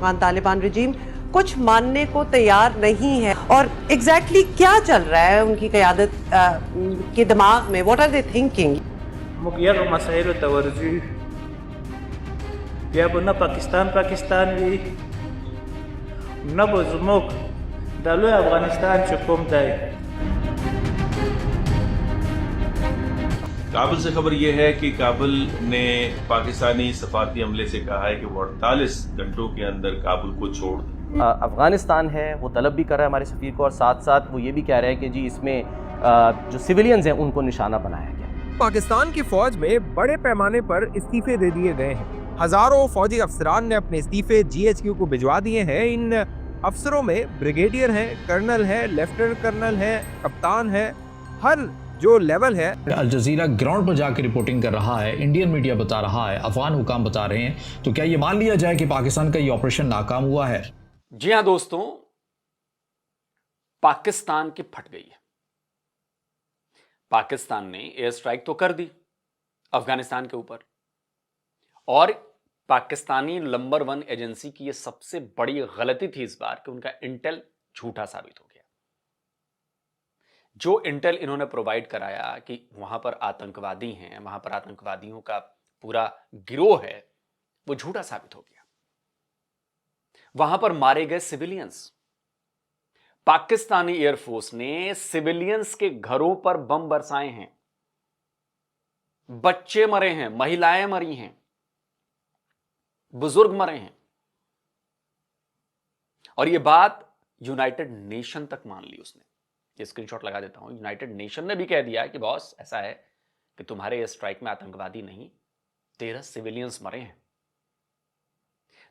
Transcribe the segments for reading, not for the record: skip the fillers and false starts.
Afghan Taliban regime कुछ मानने को तैयार नहीं है। और एग्जैक्टली क्या चल रहा है उनकी क़यादत के दिमाग में? What are they thinking? मुखिया को मसाइल तवरजी या बुना पाकिस्तान भी न बुजमुक दालो अफगानिस्तान चुकुम दाई। काबुल से खबर यह है कि काबुल ने पाकिस्तानी सफारती अमले से कहा है कि वो 48 घंटों के अंदर काबुल को छोड़ दें। अफगानिस्तान है वो तलब भी कर रहा है हमारे सफ़ीर को, और साथ साथ वो ये भी कह रहे हैं कि जी इसमें जो सिविलियंस हैं उनको निशाना बनाया गया। पाकिस्तान की फौज में बड़े पैमाने पर इस्तीफे दे दिए गए हैं। हजारों फौजी अफसरान ने अपने इस्तीफे GHQ को भिजवा दिए हैं। इन अफसरों में ब्रिगेडियर हैं, कर्नल है, लेफ्टिनेंट कर्नल है, कप्तान है, हर जो लेवल है। अल जजीरा ग्राउंड पर जाकर रिपोर्टिंग कर रहा है, इंडियन मीडिया बता रहा है, अफगान हुकाम बता रहे हैं, तो क्या ये मान लिया जाए कि पाकिस्तान का ये ऑपरेशन नाकाम हुआ है? जी हां दोस्तों, पाकिस्तान की फट गई है। पाकिस्तान ने एयर स्ट्राइक तो कर दी अफगानिस्तान के ऊपर, और पाकिस्तानी नंबर 1 एजेंसी की यह सबसे बड़ी गलती थी इस बार कि उनका इंटेल झूठा साबित हो गया। जो इंटेल इन्होंने प्रोवाइड कराया कि वहां पर आतंकवादी हैं, वहां पर आतंकवादियों का पूरा गिरोह है, वो झूठा साबित हो गया। वहां पर मारे गए सिविलियंस, पाकिस्तानी एयरफोर्स ने सिविलियंस के घरों पर बम बरसाए हैं, बच्चे मरे हैं, महिलाएं मरी हैं, बुजुर्ग मरे हैं, और यह बात यूनाइटेड नेशन तक मान ली उसने। ये स्क्रीनशॉट लगा देता हूं। यूनाइटेड नेशन ने भी कह दिया कि बॉस ऐसा है कि तुम्हारे एयर स्ट्राइक में आतंकवादी नहीं, 13 सिविलियंस मरे हैं।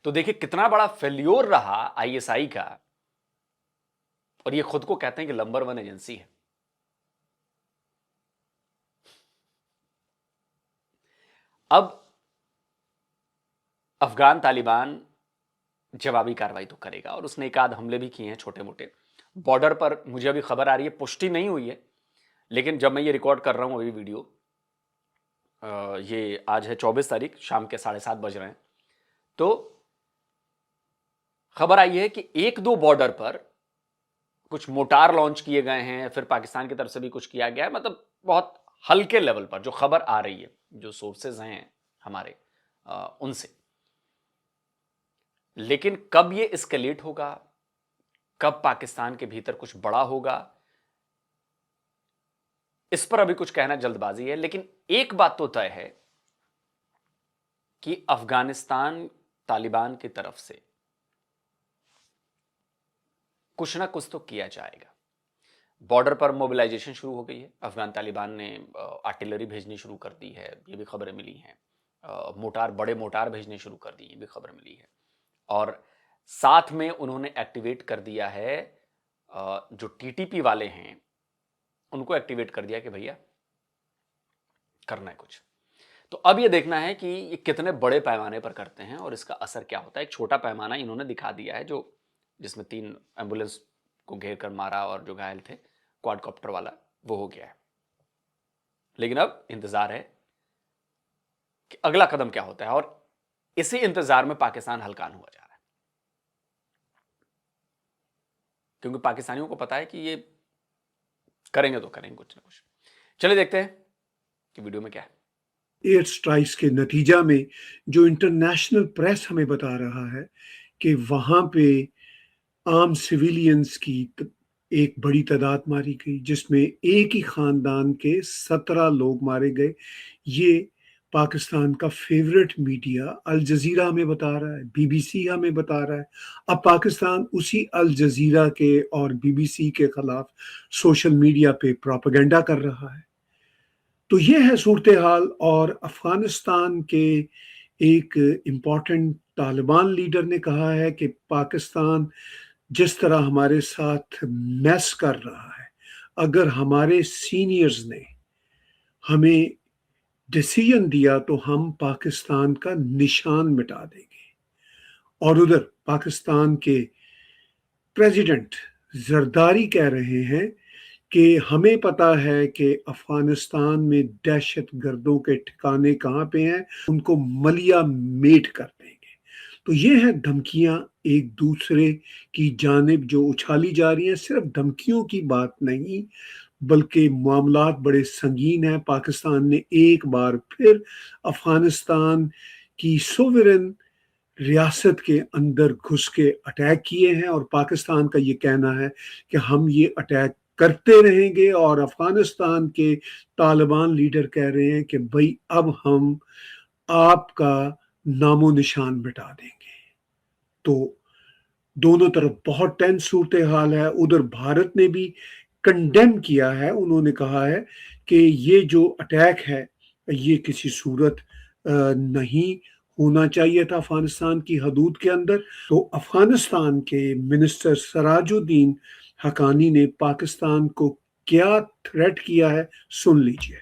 तो देखिए कितना बड़ा फेल्योर रहा ISI का, और ये खुद को कहते हैं कि नंबर 1 एजेंसी है। अब अफगान तालिबान जवाबी कार्रवाई तो करेगा, और उसने एक आध हमले भी किए हैं छोटे मोटे बॉर्डर पर। मुझे अभी खबर आ रही है, पुष्टि नहीं हुई है, लेकिन जब मैं ये रिकॉर्ड कर रहा हूं अभी वीडियो, ये आज है 24 तारीख, शाम के 7:30 बज रहे हैं, तो खबर आई है कि 1-2 बॉर्डर पर कुछ मोटार लॉन्च किए गए हैं, फिर पाकिस्तान की तरफ से भी कुछ किया गया है। मतलब बहुत हल्के लेवल पर जो खबर आ रही है, जो सोर्सेज हैं हमारे उनसे। लेकिन कब ये एस्केलेट होगा, कब पाकिस्तान के भीतर कुछ बड़ा होगा, इस पर अभी कुछ कहना जल्दबाजी है। लेकिन एक बात तो तय है कि अफगानिस्तान तालिबान की तरफ से कुछ ना कुछ तो किया जाएगा। बॉर्डर पर मोबिलाइजेशन शुरू हो गई है, अफगान तालिबान ने आर्टिलरी भेजनी शुरू कर दी है, ये भी खबरें मिली हैं। बड़े मोटार भेजने शुरू कर दी, ये भी खबर मिली है। और साथ में उन्होंने एक्टिवेट कर दिया है, जो TTP वाले हैं उनको एक्टिवेट कर दिया कि भैया करना है कुछ। तो अब ये देखना है कि ये कितने बड़े पैमाने पर करते हैं और इसका असर क्या होता है। एक छोटा पैमाना इन्होंने दिखा दिया है, जो जिसमें 3 एम्बुलेंस को घेर कर मारा, और जो घायल थे क्वाडकॉप्टर वाला, वो हो गया है। लेकिन अब इंतजार है कि अगला कदम क्या होता है, और इसी इंतजार में पाकिस्तान हलकान हुआ जा रहा है, क्योंकि पाकिस्तानियों को पता है कि ये करेंगे तो करेंगे कुछ ना कुछ। चलिए देखते हैं कि वीडियो में क्या है। एयर स्ट्राइक्स के नतीजा में जो इंटरनेशनल प्रेस हमें बता रहा है कि वहां पे आम सिविलियंस की एक बड़ी तादाद मारी गई, जिसमें एक ही खानदान के 17 लोग मारे गए। ये पाकिस्तान का फेवरेट मीडिया अल जजीरा हमें बता रहा है, BBC हमें बता रहा है। अब पाकिस्तान उसी अल जजीरा के और BBC के खिलाफ सोशल मीडिया पे प्रोपेगेंडा कर रहा है। तो ये है सूरत हाल। और अफगानिस्तान के एक इम्पॉर्टेंट तालिबान लीडर ने कहा है कि पाकिस्तान जिस तरह हमारे साथ मैस कर रहा है, अगर हमारे सीनियर्स ने हमें डिसीजन दिया तो हम पाकिस्तान का निशान मिटा देंगे। और उधर पाकिस्तान के प्रेसिडेंट जरदारी कह रहे हैं कि हमें पता है कि अफगानिस्तान में दहशत गर्दों के ठिकाने कहाँ पे हैं, उनको मलिया मेट कर देंगे। तो ये है धमकियां एक दूसरे की जानिब जो उछाली जा रही हैं। सिर्फ धमकियों की बात नहीं, बल्कि मामलात बड़े संगीन हैं। पाकिस्तान ने एक बार फिर अफगानिस्तान की सोवरेन रियासत के अंदर घुस के अटैक किए हैं, और पाकिस्तान का ये कहना है कि हम ये अटैक करते रहेंगे। और अफगानिस्तान के तालिबान लीडर कह रहे हैं कि भाई अब हम आपका नामो निशान मिटा देंगे। तो दोनों तरफ बहुत टेंस सूरत हाल है। उधर भारत ने भी कंडेम किया है, उन्होंने कहा है कि ये जो अटैक है ये किसी सूरत नहीं होना चाहिए था अफगानिस्तान की हदूद के अंदर। तो अफगानिस्तान के मिनिस्टर सराजुद्दीन हकानी ने पाकिस्तान को क्या थ्रेट किया है, सुन लीजिए।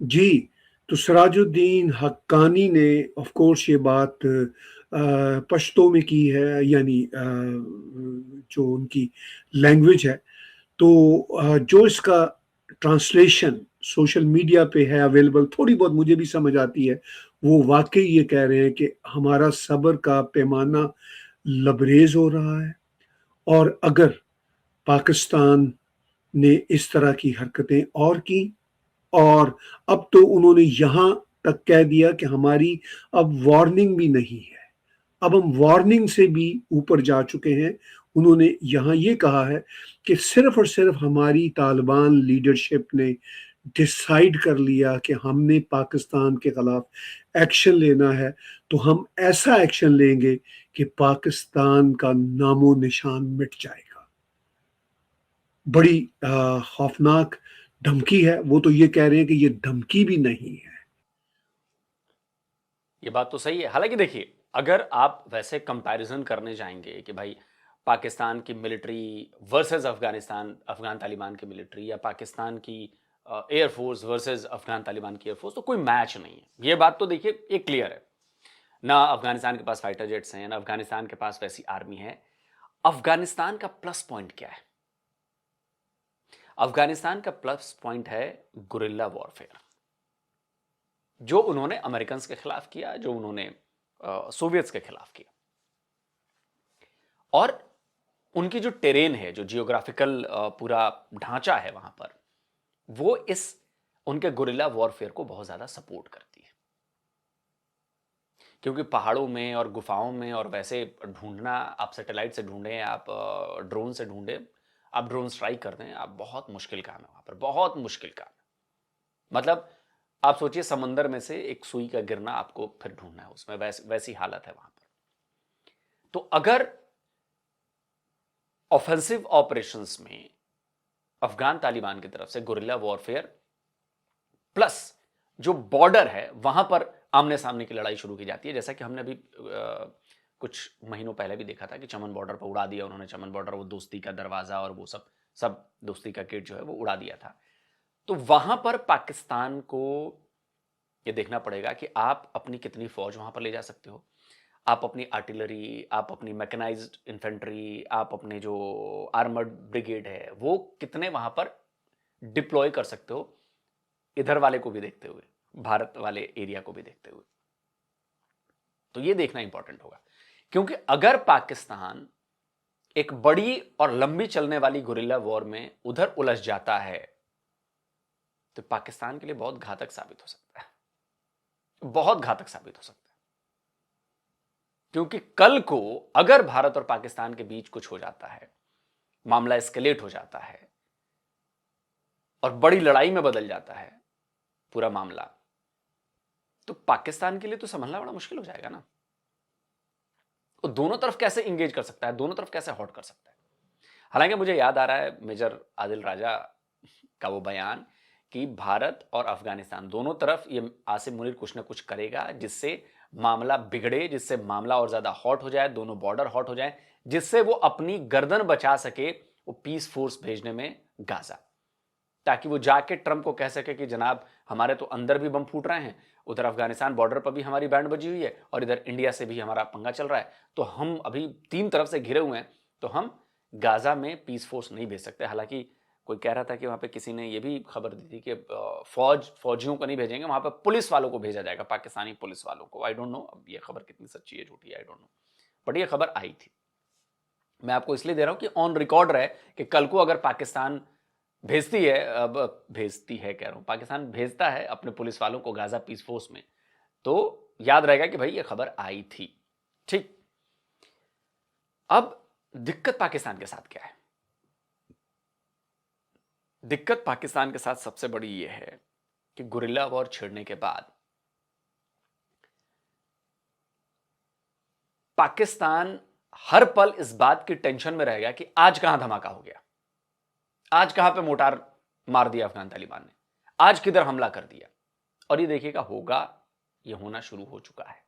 जी, तो सराजुद्दीन हक्कानी ने ऑफ कोर्स ये बात पश्तो में की है, यानी जो उनकी लैंग्वेज है। तो जो इसका ट्रांसलेशन सोशल मीडिया पे है अवेलेबल, थोड़ी बहुत मुझे भी समझ आती है। वो वाकई ये कह रहे हैं कि हमारा सब्र का पैमाना लबरेज हो रहा है, और अगर पाकिस्तान ने इस तरह की हरकतें और की, और अब तो उन्होंने यहाँ तक कह दिया कि हमारी अब वार्निंग भी नहीं है, अब हम वार्निंग से भी ऊपर जा चुके हैं। उन्होंने यहाँ ये कहा है कि सिर्फ और सिर्फ हमारी तालिबान लीडरशिप ने डिसाइड कर लिया कि हमने पाकिस्तान के खिलाफ एक्शन लेना है, तो हम ऐसा एक्शन लेंगे कि पाकिस्तान का नामो निशान मिट जाएगा। बड़ी खौफनाक धमकी है। वो तो ये कह रहे हैं कि ये धमकी भी नहीं है। ये बात तो सही है। हालांकि देखिए, अगर आप वैसे कंपैरिजन करने जाएंगे कि भाई पाकिस्तान की मिलिट्री वर्सेस अफगान तालिबान की मिलिट्री, या पाकिस्तान की एयरफोर्स वर्सेस अफगान तालिबान की एयरफोर्स, तो कोई मैच नहीं है। ये बात तो देखिए ये क्लियर है। ना अफगानिस्तान के पास फाइटर जेट्स हैं, ना अफगानिस्तान के पास वैसी आर्मी है। अफगानिस्तान का प्लस पॉइंट क्या है? अफगानिस्तान का प्लस पॉइंट है गुरिल्ला वॉरफेयर, जो उन्होंने अमेरिकन के खिलाफ किया, जो उन्होंने सोवियट्स के खिलाफ किया। और उनकी जो टेरेन है, जो जियोग्राफिकल पूरा ढांचा है वहां पर, वो इस उनके गुरिल्ला वॉरफेयर को बहुत ज्यादा सपोर्ट करती है। क्योंकि पहाड़ों में और गुफाओं में, और वैसे ढूंढना, आप सैटेलाइट से ढूंढें, आप ड्रोन से ढूंढें, आप ड्रोन स्ट्राइक कर दें, आप बहुत मुश्किल काम है वहां पर, बहुत मुश्किल काम है। मतलब आप सोचिए समंदर में से एक सुई का गिरना, आपको फिर ढूंढना है उसमें, वैसी हालत है वहां पर। तो अगर ऑफेंसिव ऑपरेशंस में अफगान तालिबान की तरफ से गुरिल्ला वॉरफेयर प्लस जो बॉर्डर है वहां पर आमने सामने की लड़ाई शुरू की जाती है, जैसा कि हमने अभी कुछ महीनों पहले भी देखा था कि चमन बॉर्डर पर उड़ा दिया उन्होंने। चमन बॉर्डर, वो दोस्ती का दरवाजा और वो सब दोस्ती का गेट जो है वो उड़ा दिया था। तो वहां पर पाकिस्तान को ये देखना पड़ेगा कि आप अपनी कितनी फौज वहां पर ले जा सकते हो, आप अपनी आर्टिलरी, आप अपनी मैकेनाइज्ड इन्फेंट्री, आप अपने जो आर्मर्ड ब्रिगेड है वो कितने वहां पर डिप्लॉय कर सकते हो, इधर वाले को भी देखते हुए, भारत वाले एरिया को भी देखते हुए। तो ये देखना इंपॉर्टेंट होगा, क्योंकि अगर पाकिस्तान एक बड़ी और लंबी चलने वाली गुरिल्ला वॉर में उधर उलझ जाता है तो पाकिस्तान के लिए बहुत घातक साबित हो सकता है, बहुत घातक साबित हो सकता है। क्योंकि कल को अगर भारत और पाकिस्तान के बीच कुछ हो जाता है, मामला एस्केलेट हो जाता है और बड़ी लड़ाई में बदल जाता है पूरा मामला, तो पाकिस्तान के लिए तो संभलना बड़ा मुश्किल हो जाएगा ना। वो दोनों तरफ कैसे इंगेज कर सकता है, दोनों तरफ कैसे हॉट कर सकता है। हालांकि मुझे याद आ रहा है मेजर आदिल राजा का वो बयान कि भारत और अफगानिस्तान दोनों तरफ ये आसिम मुनीर कुछ ना कुछ करेगा जिससे मामला बिगड़े, जिससे मामला और ज्यादा हॉट हो जाए, दोनों बॉर्डर हॉट हो जाए, जिससे वो अपनी गर्दन बचा सके वो पीस फोर्स भेजने में गाजा, ताकि वो जाके ट्रंप को कह सके कि जनाब हमारे तो अंदर भी बम फूट रहे हैं, उधर अफगानिस्तान बॉर्डर पर भी हमारी बैंड बजी हुई है और इधर इंडिया से भी हमारा पंगा चल रहा है, तो हम अभी 3 तरफ से घिरे हुए हैं, तो हम गाजा में पीस फोर्स नहीं भेज सकते। हालांकि कोई कह रहा था कि वहां पे किसी ने ये भी खबर दी थी कि फौजियों को नहीं भेजेंगे, वहां पे पुलिस वालों को भेजा जाएगा, पाकिस्तानी पुलिस वालों को। आई डोंट नो अब ये खबर कितनी सच्ची है झूठी है, आई डोंट नो, बट ये खबर आई थी। मैं आपको इसलिए दे रहा हूं कि ऑन रिकॉर्ड रहे कि कल को अगर पाकिस्तान भेजती है कह रहा हूं, पाकिस्तान भेजता है अपने पुलिस वालों को गाजा पीस फोर्स में, तो याद रहेगा कि भाई ये खबर आई थी। ठीक, अब दिक्कत पाकिस्तान के साथ क्या है? दिक्कत पाकिस्तान के साथ सबसे बड़ी यह है कि गुरिल्ला वॉर छिड़ने के बाद पाकिस्तान हर पल इस बात की टेंशन में रहेगा कि आज कहां धमाका हो गया, आज कहां पे मोटार मार दिया अफगान तालिबान ने, आज किधर हमला कर दिया। और ये देखिएगा होगा, ये होना शुरू हो चुका है,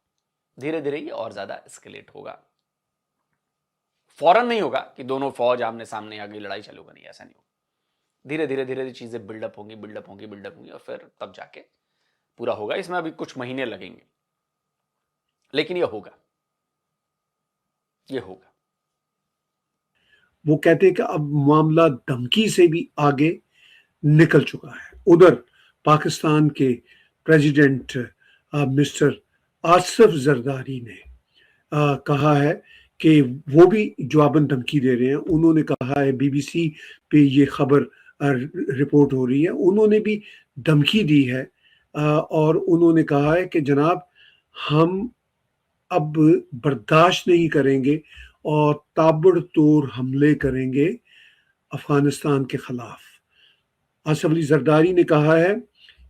धीरे धीरे ये और ज्यादा एस्केलेट होगा। फौरन नहीं होगा कि दोनों फौज आमने सामने आ गई लड़ाई चालू करनी, ऐसा नहीं होगा। धीरे धीरे धीरे चीजें बिल्डअप होंगी और फिर तब जाके पूरा होगा। इसमें अभी कुछ महीने लगेंगे, लेकिन ये होगा। वो कहते हैं कि अब मामला धमकी से भी आगे निकल चुका है। उधर पाकिस्तान के प्रेसिडेंट मिस्टर आसिफ जरदारी ने कहा है कि वो भी जवाबन धमकी दे रहे हैं। उन्होंने कहा है, बीबीसी पे ये खबर रिपोर्ट हो रही है, उन्होंने भी धमकी दी है और उन्होंने कहा है कि जनाब हम अब बर्दाश्त नहीं करेंगे और ताबड़तोड़ हमले करेंगे अफगानिस्तान के खिलाफ। आसिफ अली जरदारी ने कहा है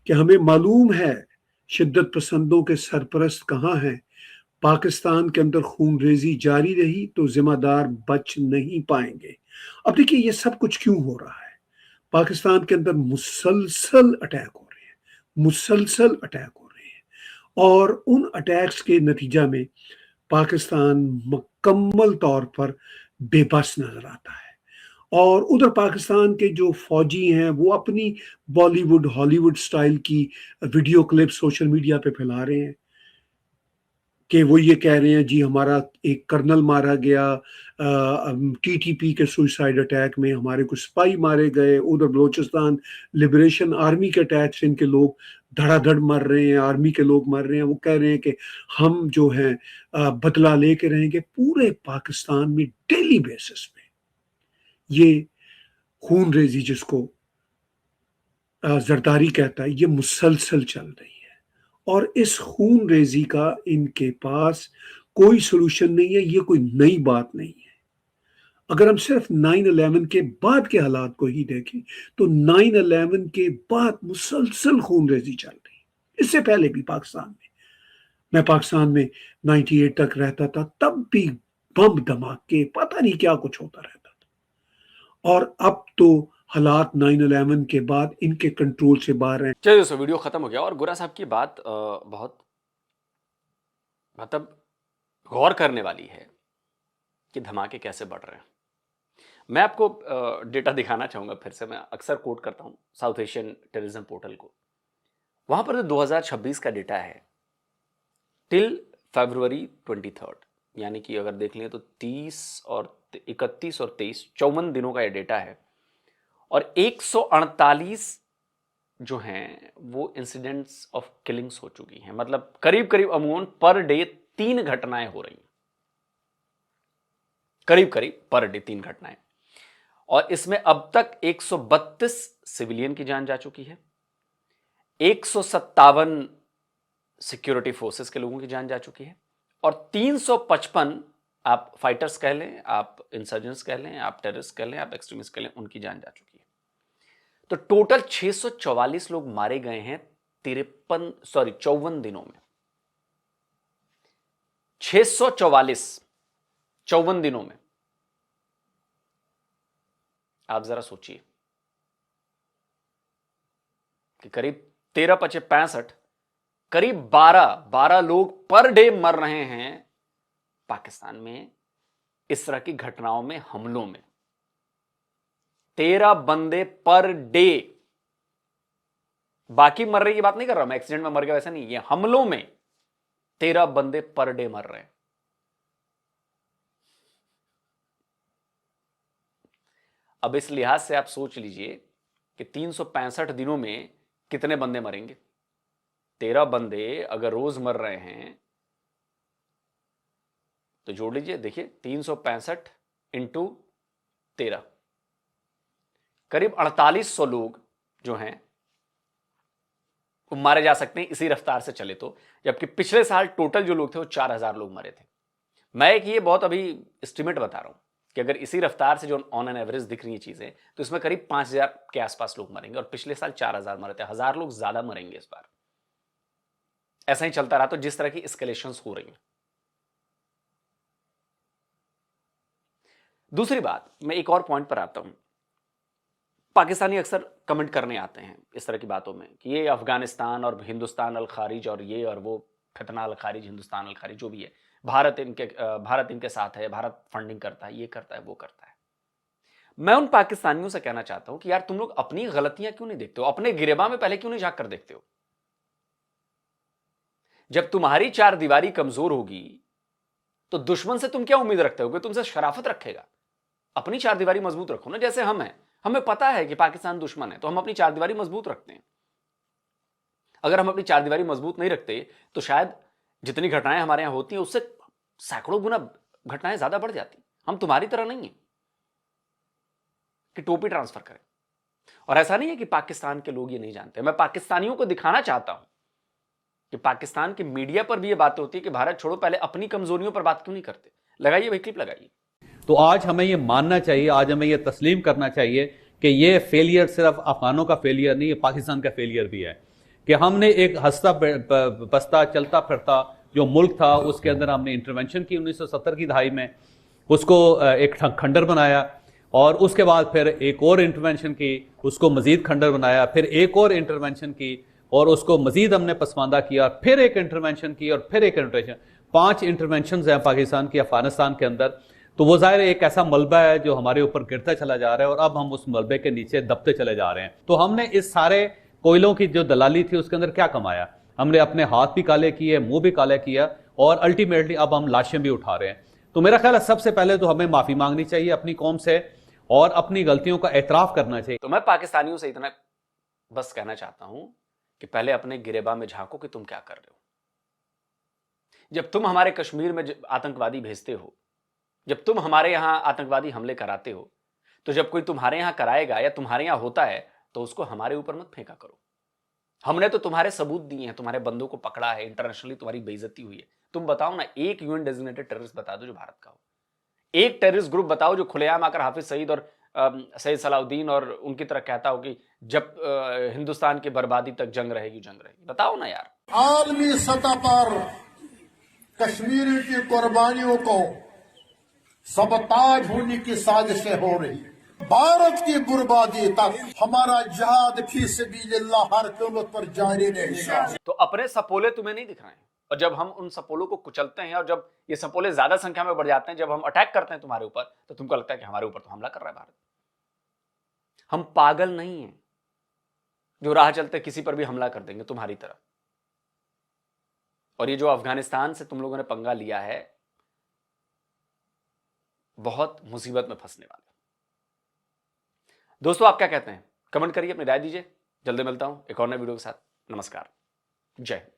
कि हमें मालूम है शिद्दत पसंदों के सरपरस्त कहाँ हैं, पाकिस्तान के अंदर खून रेजी जारी रही तो जिम्मेदार बच नहीं पाएंगे। अब देखिए ये सब कुछ क्यों हो रहा है। पाकिस्तान के अंदर मुसलसल अटैक हो रहे हैं और उन अटैक्स के नतीजा में पाकिस्तान मुकम्मल तौर पर बेबस नजर आता है। और उधर पाकिस्तान के जो फौजी हैं वो अपनी बॉलीवुड हॉलीवुड स्टाइल की वीडियो क्लिप सोशल मीडिया पे फैला रहे हैं कि वो ये कह रहे हैं जी हमारा एक कर्नल मारा गया, टीटीपी के सुसाइड अटैक में हमारे कुछ स्पाई मारे गए, उधर बलोचिस्तान लिबरेशन आर्मी के अटैक से इनके लोग धड़ाधड़ मर रहे हैं, आर्मी के लोग मर रहे हैं। वो कह रहे हैं कि हम जो हैं बदला लेके रहेंगे। पूरे पाकिस्तान में डेली बेसिस पे ये खून रेजी जिसको जरदारी कहता है ये मुसलसल चल रही है और इस खून रेजी का इनके पास कोई सोल्यूशन नहीं है। ये कोई नई बात नहीं है। अगर हम सिर्फ 9/11 के बाद के हालात को ही देखें तो 9/11 के बाद मुसलसल खून रेजी चल रही है। इससे पहले भी मैं पाकिस्तान में 98 तक रहता था, तब भी बम धमाके पता नहीं क्या कुछ होता रहता था और अब तो हालात 9/11 के बाद इनके कंट्रोल से बाहर हैं। चलिए दोस्तों, वीडियो खत्म हो गया और गोरा साहब की बात बहुत मतलब गौर करने वाली है कि धमाके कैसे बढ़ रहे हैं। मैं आपको डेटा दिखाना चाहूंगा फिर से। मैं अक्सर कोट करता हूं साउथ एशियन टेररिज्म पोर्टल को। वहां पर 2026 का डेटा है टिल फरवरी 23, यानी कि अगर देख लें तो 31 और 23 54 दिनों का यह डेटा है और 148 जो हैं वो इंसिडेंट्स ऑफ किलिंग्स हो चुकी हैं। मतलब करीब करीब अमूमन पर डे 3 घटनाएं हो रही हैं, करीब करीब पर डे 3 घटनाएं। और इसमें अब तक 132 सिविलियन की जान जा चुकी है, 157 सिक्योरिटी फोर्सेस के लोगों की जान जा चुकी है और 355 आप फाइटर्स कह लें, आप इंसर्जेंट्स कह लें, आप टेररिस्ट कह लें, आप एक्सट्रीमिस्ट कह लें, उनकी जान जा चुकी है। तो टोटल 644 लोग मारे गए हैं 54 दिनों में। 644 54 दिनों में। आप जरा सोचिए कि करीब 13×5 = 65, करीब 12 लोग पर डे मर रहे हैं पाकिस्तान में इस तरह की घटनाओं में, हमलों में। 13 बंदे पर डे। बाकी मर रहे की बात नहीं कर रहा मैं, एक्सीडेंट में मर गया वैसा नहीं, ये हमलों में 13 बंदे पर डे मर रहे हैं। अब इस लिहाज से आप सोच लीजिए कि 365 दिनों में कितने बंदे मरेंगे। 13 बंदे अगर रोज मर रहे हैं तो जोड़ लीजिए, देखिए 365 इंटू 13, करीब 4800 लोग जो हैं वो मारे जा सकते हैं इसी रफ्तार से चले तो, जबकि पिछले साल टोटल जो लोग थे वो 4000 लोग मरे थे। मैं एक ये बहुत अभी एस्टिमेट बता रहा हूं कि अगर इसी रफ्तार से जो ऑन एन एवरेज दिख रही है चीजें, तो इसमें करीब 5000 के आसपास लोग मरेंगे, और पिछले साल 4000 मरे थे, 1000 लोग ज्यादा मरेंगे इस बार। ऐसा ही चलता रहा तो जिस तरह की एस्केलेशंस हो रही हैं। दूसरी बात, मैं एक और पॉइंट पर आता हूं। पाकिस्तानी अक्सर कमेंट करने आते हैं इस तरह की बातों में कि ये अफगानिस्तान और हिंदुस्तान अल खारिज और ये और वो, फितना अल खारिज, हिंदुस्तान अल खारिज, जो भी है, भारत इनके साथ है, भारत फंडिंग करता है, ये करता है, वो करता है। मैं उन पाकिस्तानियों से कहना चाहता हूं कि यार तुम लोग अपनी गलतियां क्यों नहीं देखते हो, अपने गिरेबान में पहले क्यों नहीं झांक कर देखते हो। जब तुम्हारी चार दीवारी कमजोर होगी तो दुश्मन से तुम क्या उम्मीद रखते हो कि तुमसे शराफत रखेगा। अपनी चार दीवारी मजबूत रखो ना। जैसे हम हैं, हमें पता है कि पाकिस्तान दुश्मन है, तो हम अपनी चार दीवारी मजबूत रखते हैं। अगर हम अपनी चार दीवारी मजबूत नहीं रखते तो शायद जितनी घटनाएं हमारे यहां होती हैं उससे सैकड़ों गुना घटनाएं ज्यादा बढ़ जाती। हम तुम्हारी तरह नहीं है कि टोपी ट्रांसफर करें। और ऐसा नहीं है कि पाकिस्तान के लोग ये नहीं जानते। मैं पाकिस्तानियों को दिखाना चाहता हूं कि पाकिस्तान के मीडिया पर भी ये बात होती है कि भारत छोड़ो, पहले अपनी कमजोरियों पर बात क्यों नहीं करते। लगाइए भाई, क्लिप लगाइए। तो आज हमें ये मानना चाहिए, आज हमें ये तस्लीम करना चाहिए कि ये फेलियर सिर्फ अफगानों का फेलियर नहीं, ये पाकिस्तान का फेलियर भी है कि हमने एक हंसता बसता चलता फिरता जो मुल्क था उसके अंदर हमने इंटरवेंशन की 1970 की दहाई में, उसको एक खंडर बनाया, और उसके बाद फिर एक और इंटरवेंशन की, उसको मजीद खंडर बनाया, फिर एक और इंटरवेंशन की और उसको मजीद हमने पसमानदा किया, फिर एक इंटरवेंशन की और फिर एक इंटरवेंशन। 5 इंटरवेंशन हैं पाकिस्तान की अफगानिस्तान के अंदर। तो वो ज़ाहिर एक ऐसा मलबा है जो हमारे ऊपर गिरता चला जा रहा है और अब हम उस मलबे के नीचे दबते चले जा रहे हैं। तो हमने इस सारे कोयलों की जो दलाली थी उसके अंदर क्या कमाया? हमने अपने हाथ भी काले किए, मुंह भी काले किया, और अल्टीमेटली अब हम लाशें भी उठा रहे हैं। तो मेरा ख्याल है सबसे पहले तो हमें माफ़ी मांगनी चाहिए अपनी कौम से और अपनी गलतियों का एतराफ़ करना चाहिए। तो मैं पाकिस्तानियों से इतना बस कहना चाहता हूं कि पहले अपने गिरेबा में झांको कि तुम क्या कर रहे हो। जब तुम हमारे कश्मीर में आतंकवादी भेजते हो, जब तुम हमारे यहां आतंकवादी हमले कराते हो, तो जब कोई तुम्हारे यहां कराएगा या तुम्हारे यहां होता है तो उसको हमारे ऊपर मत फेंका करो। हमने तो तुम्हारे सबूत दिए हैं, तुम्हारे बंदों को पकड़ा है, इंटरनेशनली तुम्हारी बेइज्जती हुई है। तुम बताओ ना, एक यूएन डेजिग्नेटेड टेररिस्ट बता दो जो भारत का हो। एक टेररिस्ट ग्रुप बताओ जो खुलेआम आकर हाफिज सईद और सैयद सलाउद्दीन और उनकी तरह कहता हो कि जब हिंदुस्तान की बर्बादी तक जंग रहेगी, जंग रहेगी। बताओ ना यार। आलमी सतह पर कश्मीर की कुर्बानियों को सबताज होने की साजिशें हो रही। भारत की बर्बादी तक हमारा जहाद फी सबीलिल्लाह हर कीमत पर जारी रहेगा। तो अपने सपोले तुम्हें नहीं दिख रहे हैं, और जब हम उन सपोलों को कुचलते हैं और जब ये सपोले ज्यादा संख्या में बढ़ जाते हैं, जब हम अटैक करते हैं तुम्हारे ऊपर, तो तुमको लगता है कि हमारे ऊपर तो हमला कर रहा है भारत। हम पागल नहीं हैं जो राह चलते किसी पर भी हमला कर देंगे तुम्हारी तरह। और ये जो अफगानिस्तान से तुम लोगों ने पंगा लिया है, बहुत मुसीबत में फंसने वाले। दोस्तों, आप क्या कहते हैं? कमेंट करिए, अपनी राय दीजिए। जल्दी मिलता हूं एक और नए वीडियो के साथ। नमस्कार, जय हिंद।